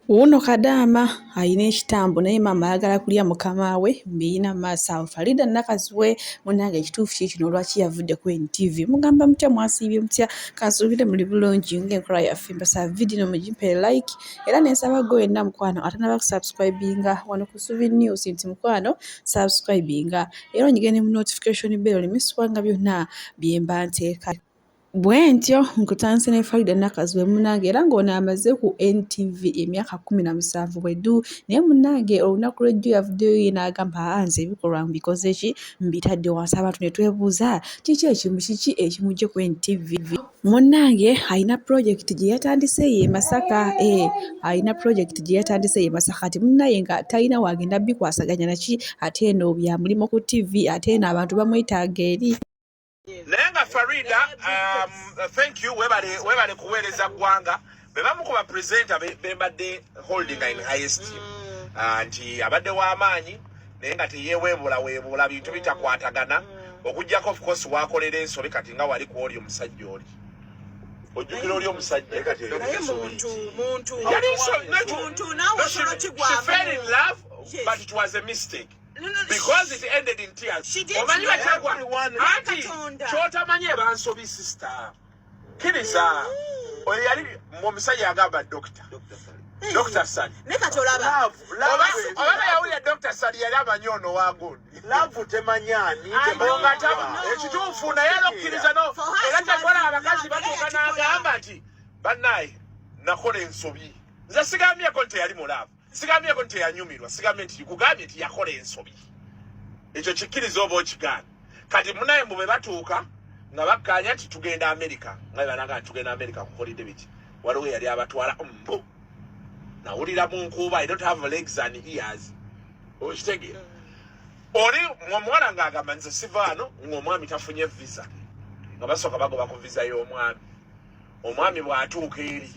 Wunno kadama ayina ekitambo naye maama ayagala kulya mukama we mbiyina maaso awo. Faridah nakaziwe munange ekituufu kikino lwaki yavudde ku NTV mugamba mutya mwasiibye mutya kansuubire muli bulungi ng'enkola yaffe mbasaba vidiyo mugimpe like era nensaba gwe wenna mukwano atanaba kusubscribinga wano ku Subi News nti mukwano subscribinga era onyigene mu notification bell olimisibwanga byonna bye mba nteeka. Bwentyo nkutandise ne Faridah nakaziwe munange era ng'ono amaze ku NTV emyaka 17 bweddu naye munange olunaku lw'ejjo yavuddeyo ye n'agamba nze ebikolwa mbikoze ki mbitadde wansi abantu ne twebuuza kiki ekimujje ku NTV. Munnange alina project gye yatandise ye Masaka alina project gye yatandise ye Masaka ati munnaye nga talina wagenda bikwasaganya naki ate eno byamulimo ku TV ate eno abantu bamwetaaga eri. Nenga Faridah, thank you. Webale kuweleza gwanga. Bebamukuba presenter bembadde holding in high esteem. Nti abadde w'amaanyi nenga teyewebula bintu bitakwatagana. Okujjako of course wakolera ensobi kati nga wali ku oli omusajja oli. Ojjukira oli omusajja kati muntu nawe she fell in love, but it was a mistake. Because it ended in tears. She did. Auntie, chota manye bansobi sister. Kinisa. Oli yali omusajja agamba doctor. Dr. Sani. Neka tolaba. Oba yawulira Dr. Sani yali amanyi ono wagundi. Love temanyani. Ekituufu naye alokkiriza no. Era tekola abakazi batuuka n'agamba nti bannaye nakola ensobi. Nze sigambyeko nti yali mulavu. Sigambyeko nti yanyumirwa. Sigambye nti kugambye nti yakola ensobi. Ekyo kikkiriza oba okigaana. Kati munaye mbu bwe batuuka nga bakkaanya nti tugenda Amerika. Nga banaga tugenda Amerika kukolidde biti. Waliwo yali abatwala mbu. Nawulira mu nkuba, I don't have legs and ears. Okitegeera. Oli omwana ng'agamba nze siva wano ng'omwami tafunye visa. Nga basooka bagoba ku visa y'omwami. Omwami bw'atuuka eri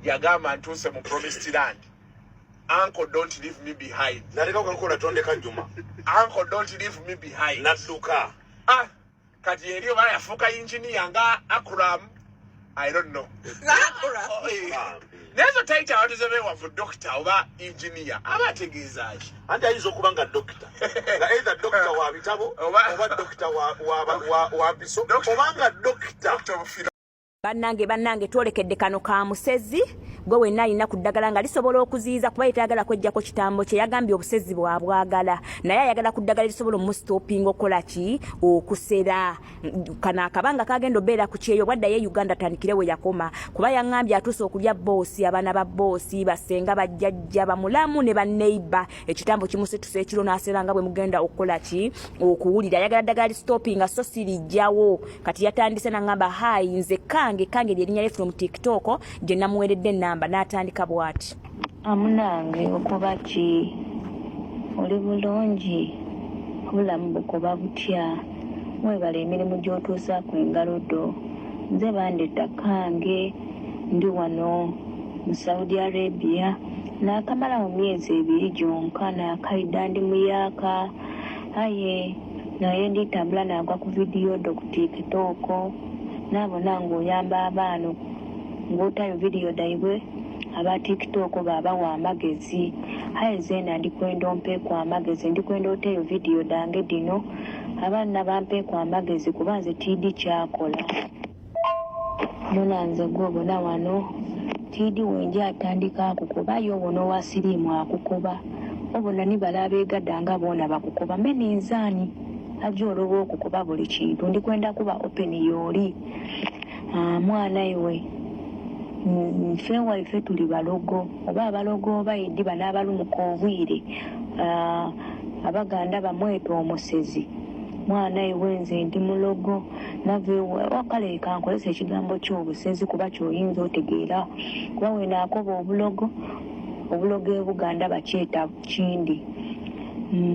yagamba ntuuse mu promised land. Uncle, don't leave me behind. Naleka ukakola tonde kanjuma. Uncle, don't leave me behind. Nadduka. Kati eri oba yafuuka engineer nga Akram. I don't know. Nezo taita watu zebewafu doctor oba engineer. Abategeeza ki? Anti ayinza okuba nga doctor. Nga either doctor wa bitabo oba doctor wa biso oba nga doctor mufira. Bannange twolekedde kano ka musezi gwe wenna alina ku ddagala nga lisobola okuziyiza kuba yetayagala kwejjako kitambo kye yagambye obusezi bwabwagala naye ayagala ku ddagala lisobola omusitopinga okola ki okusera kana akabanga kagenda obeera ku kyeyo bwadda ye Uganda tandikire we yakoma kuba yaŋŋambye atuuse okulya boosi abaana ba boosi basenga bajjajja bamulamu ne banneiba ekitambo kimusituse ekiro n'asera nga bwe mugenda okukola ki okuwulira ayagala ddagala lisitopinga so sirijjawo kati yatandise n'aŋŋamba hayi nze kange lyerinnya lye from TikTok gye namuweredde namba n'atandika bw'ati. Amunange okuba ki oli bulungi obulamu bukuba butya mwebala emirimu gy'otuusaako engalo ddo nze bandetta kange ndi wano mu Saudi Arabia n'akamala mu myezi 2 gyonka n'akaida ndi muyaaka aye naye nditambula nagwa ku vidiyo do ku TikTok nabona ng'oyamba abaana ng'otayo vidiyo daibwe aba TikTok babawa amagezi haye zena ndikwenda ompeeko amagezi ndikwenda oteyo vidiyo dange dino abaana bampeeko amagezi kuba nze tiidi kyakola munanze gwobona wano tiidi wenje atandika akukuba yo obona owasiriimu akukuba obona nibala abeegaddanga boona bakukuba mbe ninzaani ajja oloba okukuba buli kintu ndikwenda kuba open yooli mwana iwe nfe waife tuli balogo oba abalogo oba eddiba n'abalumuka obwire abaganda bamweta omusezi mwana iwe nze ndi mulogo nave wakale kankolesa ekigambo ky'obusezi kuba kyoyinza otegeera kuba wenaakoba obulogo ebuganda bakyeta kindi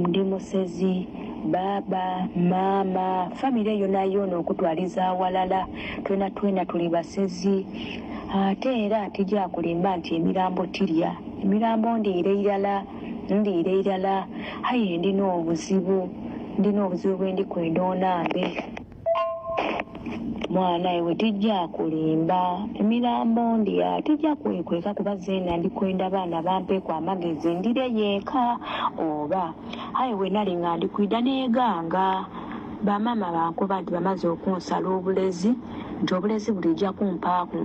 ndi musezi baba mama famire yona yona okutwaliza awalala twena tuli basezi ate era tijja kulimba nti emirambo tirya emirambo ndiira irala haye ndina obuzibu bwe ndikwenda onambe mwana ewe tijja kulimba emirambo ndya tijja kwekweka kuba zeena ndikwenda baana bampeeko amagezi ndire yeeka oba aye we nali nga ndikwida neeganga bamama bankuba nti bamaze okunsala obulezi nti obulezi bulijja kumpaaku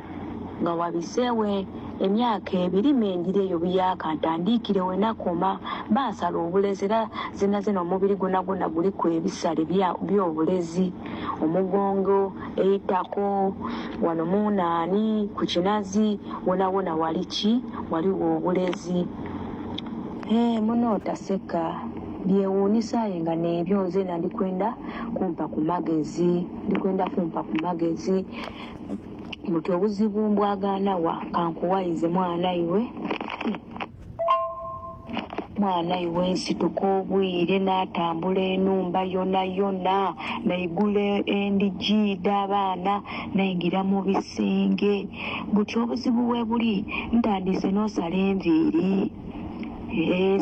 nga wabiseewe emyaka 2 menjire eyo buyaka ntandiikire we nakoma bansala obulezi era zena omubiri gwonna guliku ebisale by'obulezi omugongo eitako wano munaani ku kinazi wonawona waliwo obulezi muno otaseka byewuunisa nga n'ebyo nze ndikwenda kumpa ku magezi muti obuzibu mbwagaana wa kankuwayize mwana iwe nsituka obwire n'atambula enumba yonna naigula endigiida abaana nayingira mu bisenge buti obuzibu we buli ntandise n'osala enviiri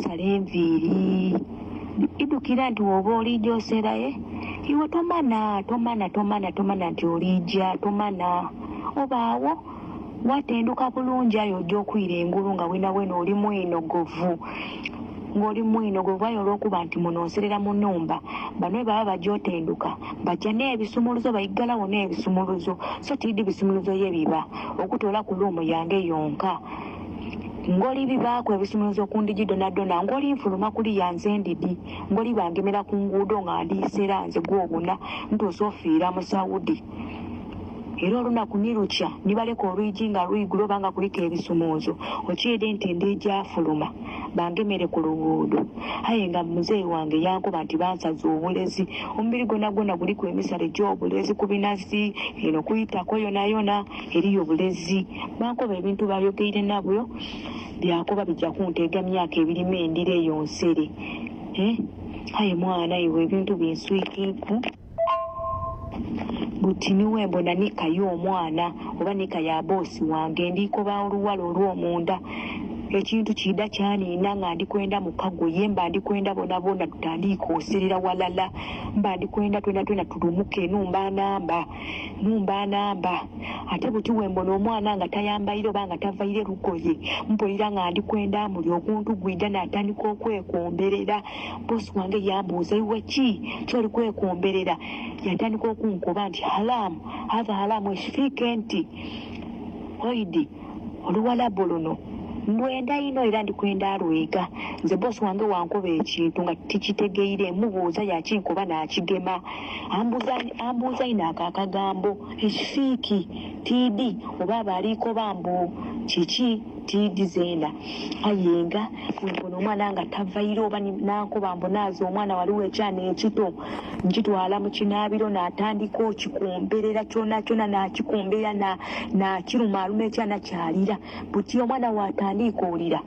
sala enviiri idukira nti woba olijja oseraye iwe tomana nti olijja tomana obaawo watenduka bulungi ayo ojja okwira engulu nga wena oli mwinogovu ayo olw'okuba nti munoonserera mu nnumba bano baba bajja otenduka bajja n'ebisumuluzo bayiggalawo n'ebisumuluzo so tiddi bisumuluzo ye biba okutoola ku luumu yange yonka ngoli bibaako ebisumuluzo ku ndigi donadona ngoli nfuluma kuli yanze ndidi ngoli bangemera ku nguudo nga ndiisera nze gwobuna ntuusa ofiira mu Saudi era olunaku nirukya nibaleka olwigi nga lwigula obanga kuliko ebisumuluzo okiire nti ndigyafuluma bangemere ku luguudo aye nga muzeeyi wange yankuba nti bansaza obulezi omubiri gwonna guliku emisale gy'obulezi ku binazi eno kuyitako yonayona eriyo obulezi bankuba ebintu bayogeire nabyo byakuba bijja kunteega myaka 2 mendira eyo nsere aye mwana iwe ebintu binswikiiku buti niwe mbona nika y'omwana oba nika ya boosi wange ndikoba oluwala olw'omunda ekintu kida kyaniina nga ndikwenda mukago ye mba ndikwenda bona tutandiika oserera walala mba ndikwenda twena tulumuke numba namba ate buti wembona omwana nga tayambaire oba nga tavaire lugoye mpulira nga ndikwenda muli okuntu gwida natandika okwekomberera bosi wange yambuuza iwe ki kyoli kwekomberera yatandika okunkuba nti halamu eshifike nti oidi oluwalabo luno ndwenda ino era ndikwenda alwega nze bosi wange wankoba ekintu nga tikitegeire mubuuza yakinkoba nakigema ambuuza ino akagambo ekifiiki tiidi oba abaliko bambu kiki tiidi zeena ayenga wembona omwana nga tavaire oba nankoba mbonaaza omwana waliwo ekyana ekito nkitwala mu kinaabiro natandika okikomberera kyona nakikomberera nakiruma aluma ekyana kyalira buti omwana watandika olira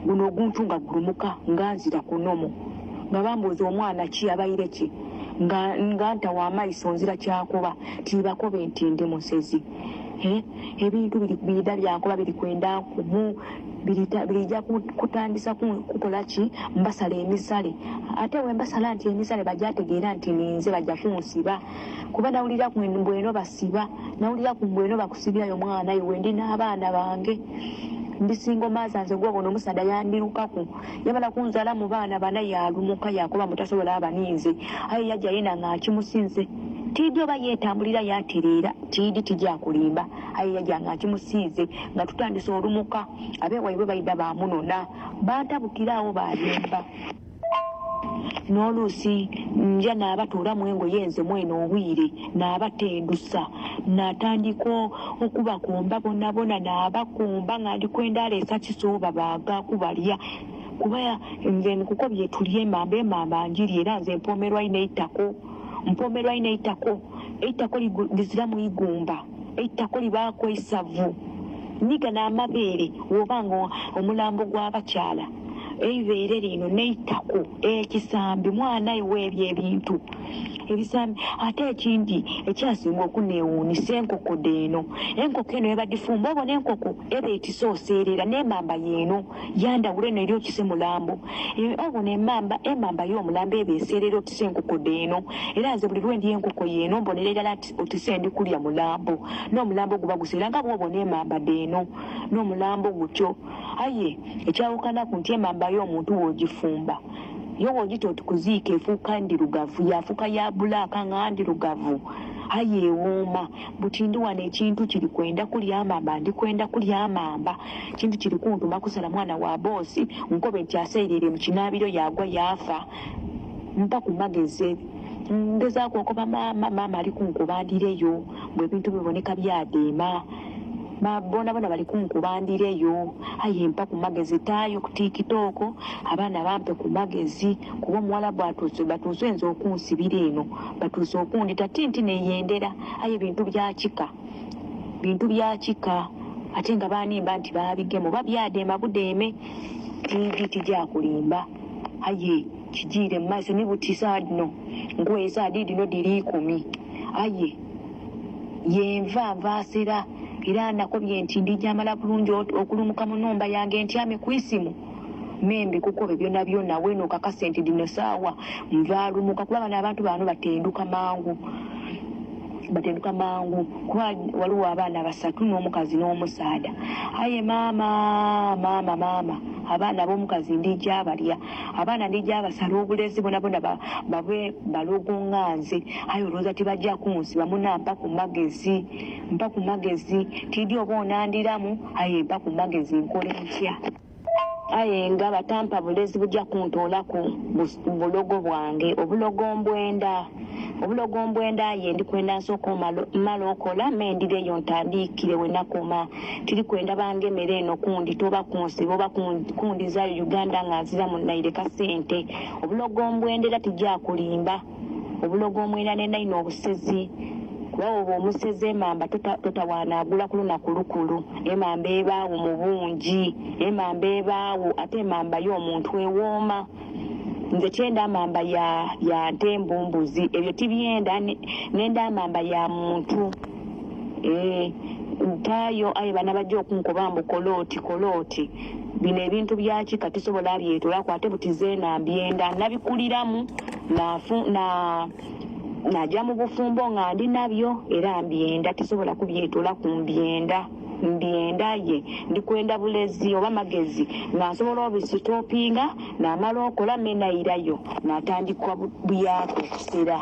guno oguntu nga gulumuka nga nzira kunomo nga bambuuza omwana ki abaire ki nga nta wamaiso nzira kyakuba tibakobe nti ndi musezi ebintu bida byankuba birikwenda nkumu birijja kutandisa kukola ki mbasala emisale ate wembasala nti emisale bajjategeera nti ninze bajja kunsiba kuba nawulira ku mbweno basiba nawulira ku mbweno bakusibyayo mwana iwe ndi n'abaana bange ndisinga omaaza nze gwobona omusada yandirukaku yabala kunzala mu baana bana yalumuka yakuba mutasobola abaniinze aye yajja yena ng'akimusinze tiidi oba yeetambulira yatereera tiidi tijja kulimba aye yajja ng'akimusiize nga tutandisa olumuka abeewaibwe bayida bamunona bantabukiraawo balimba n'oluusi nja naabatuulamu engoye enze mweno obwire naabatendusa natandika okubakumba bonna naabakumba nga ndikwenda aleesa kisooba baaga kubalya kuba nze nkuko byetulya emamba njiri era nze mpomerwa ina eitako liziramu igumba eitako libaako isavu nyiga n'amabeere wobanga omulambo gw'abakyala eibeere lino neitako ekisambi mwana iwe ebintu ebisambi ate ekindi ekyasinga okuneewuunisa enkoko deeno enkoko eno ebadifumba obona enkoko eba etisooseerera n'emamba yeeno yandawula eno eri okise mulambo obona emamba y'omulambo eba eseerera otise enkoko deeno era nze buli lwendi enkoko yeeno mbonera ddala otise ndi kulya mulambo n'omulambo guba guseera nga bwobona emamba deeno n'omulambo gutyo aye ekyawukanaku nti emamba y'omuntu woogifumba yo wogita otukuziika efuuka ndirugavu yafuuka ya bulaaka nga ndirugavu aye ewooma butindi wano ekintu kiri kwenda kulya amamba ndikwenda kulya amamba kintu kiri kuntuma kusala mwana wa boosi nkobe nti aseerere mu kinaabiro yagwa yafa mpa ku magezi ngezaako okoba maama ali kunkubandireyo bwe bintu biboneka byadeema bona bali kunkubandireyo aye mpa ku magezi taayo ku tikitooko abaana bampe ku magezi kuba omuwala batuuse nze okunsibira eno batuuse okundita tinti neyendera aye bintu byakika ate nga banimba nti babigemu babyadeema budeeme tivi tijakulimba aye kijiire mu maaso nibutisa dino nkwesa dino diri 10 aye yenva nvaasera era nakobye nti ndijamala bulungi okulumuka mu nnumba yange ntyame ku isimu membi kukobe byonna byonna weno kakasente dino saawa nvaalumuka kuba bano abantu bano batenduka mangu kuba waliwo abaana 3 n'omukazi n'omusaada aye maama abaana b'omukazi ndijja balya abaana ndijja basala obulezi bona babe balogonganze aye olowooza tibajja kunsiba munampa ku magezi tidi oba onandiramu aye mpa ku magezi nkole ntya aye nga batampa bulezi bujja kuntoolaku bulogo bwange obulogo mbwenda ye ndikwenda nsooka mala okola mendireyo ntandikire wenakoma tiri kwenda bange emmere eno kundi toba kunsiba oba kundizayo Uganda nga nzira munaireka sente obulogo mbwenda era tijja kulimba obulogo mbwenda nenaino obusezi kuba oba omusezi emamba totawaanaagula ku lunaku lukulu emamba ebaawo mu bungi emamba ebaawo ate emamba y'omuntu ewooma nze kyenda amamba ya ntembumbuzi ebyo tibyenda nenda amamba ya muntu ntaayo aye bana bajja okunkobambu kolooti bino ebintu byakika tisobola byetolako ate butize nambyenda nabikuliramu najja mu bufumbo nga ndi nabyo era mbyenda tisobola kubyetola ku mbyenda ye ndikwenda bulezi oba magezi nga nsobola obisitopinga namala okola menayirayo natandikwa buyako okusera